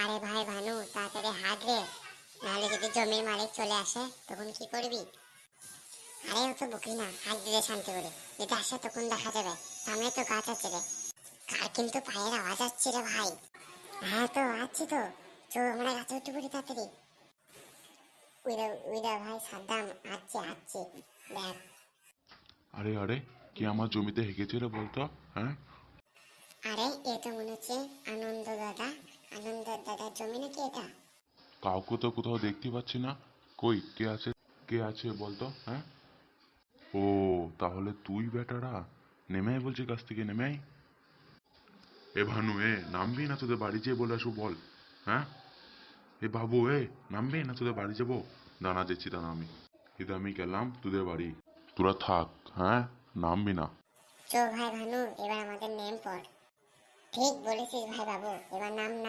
আরে ভাই ভানু, তাড়াতাড়ি হাত রে, নাহলে যদি জমির মালিক চলে আসে তখন কি করবি? আরে ও তো বকি না, হাত দিলে শান্তি করে। যদি আসে তখন দেখা যাবে। সামনে তো গাছ আছে রে। কার কিন্তু পায়ের আওয়াজ আসছে রে ভাই। হ্যাঁ তো আছি তো। চো, আমরা গাছে উঠে পড়ি তাড়াতাড়ি। উইরা উইরা ভাই সাদ্দাম, আসছে আসছে, দেখ। আরে আরে, কে আমার জমিতে হেগেছে রে বলতো? হ্যাঁ, আরে এ তো মনে হচ্ছে আনন্দ দাদা। আনন্দ দাদার জমি নাকি এটা? কাউকে তো কোথাও দেখতে পাচ্ছি না। কই কে আছে? কে আছে বলতো? হ্যাঁ, ও তাহলে তুই বেটারা নেমে আয়, বলছি গাছ থেকে নেমে আয়। এ ভানু, নামবি না তোদের বাড়ি যেয়ে বলে আসবো বল? হ্যাঁ, এ বাবু, নামবি না তোদের বাড়ি যাবো? দাঁড়া দিচ্ছি, দাঁড়া আমি। কিন্তু আমি গেলাম তোদের বাড়ি, তোরা থাক। হ্যাঁ, নামবি না। চো ভাই ভানু, এবার আমাদের নেম পড়। ঠিক বলেছিস ভাই বাবু, এবার নাম নাম।